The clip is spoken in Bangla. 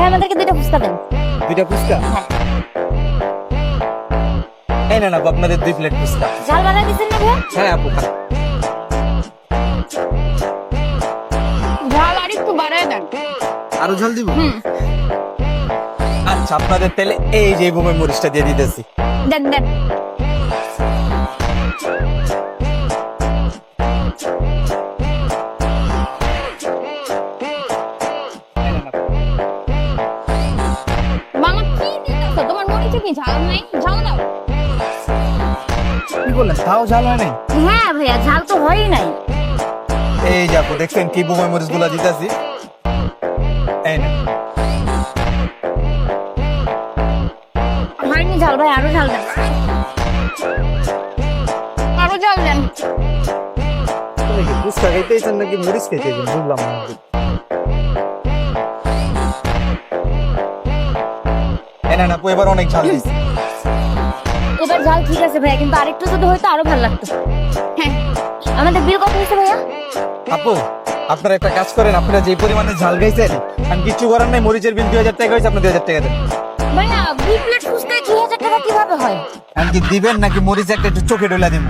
ভাই আমাদেরকে দুইটা ফুচকা দেন। দুইটা ফুচকা? এই না আপু, আপনাদের 2 প্লেট ফুচকা। ঝাল বাড়াই দিচ্ছেন না ভাই? হ্যাঁ আপু, খান। ঝাল আর একটু বাড়ায় দেন। আরো ঝাল দিব? আচ্ছা, আপনাদের তেলে এই যে বোমে মরিচটা দিয়ে দিতেছি। দেন দেন। মামা কি দিতেছো? তোমার মরিচে কি ঝাল নাই? ঝাল দাও। কি বললেন, তাও ঝাল হয় নাই? হ্যাঁ ভাইয়া, ঝাল তো হয়ই নাই। এই যে আপু, দেখছেন কি বোমে মরিচ গুলা দিতেছি। এই না, হয়নি ঝাল ভাই, আরো ঝাল দেন। আরো ঝাল দেন। তুমি কি ফুচকা খাইতেছেন নাকি মরিচ খাইতেছেন বুঝলাম না। এই না আপু, এবার অনেক ঝাল দিয়েছি। এবার ঝাল ঠিক আছে ভাইয়া, কিন্তু আরেকটু যদি হয়তো আরো ভালো লাগতো। হ্যাঁ, আমাদের বিল কত হয়েছে ভাইয়া? আপু, আপনারা একটা কাজ করেন, আপনারা যে পরিমাণে ঝাল খাইছেন আমি কিচ্ছু করার নাই, মরিচের বিল 2000 টাকা হয়েছে, আপনি 2000 টাকা দেন। ভাইয়া 2 প্লেট ফুচকায় 2000 টাকা কিভাবে হয়? আমি কি দিবেন নাকি মরিচ একটা একটু চোখে ডলা দিব?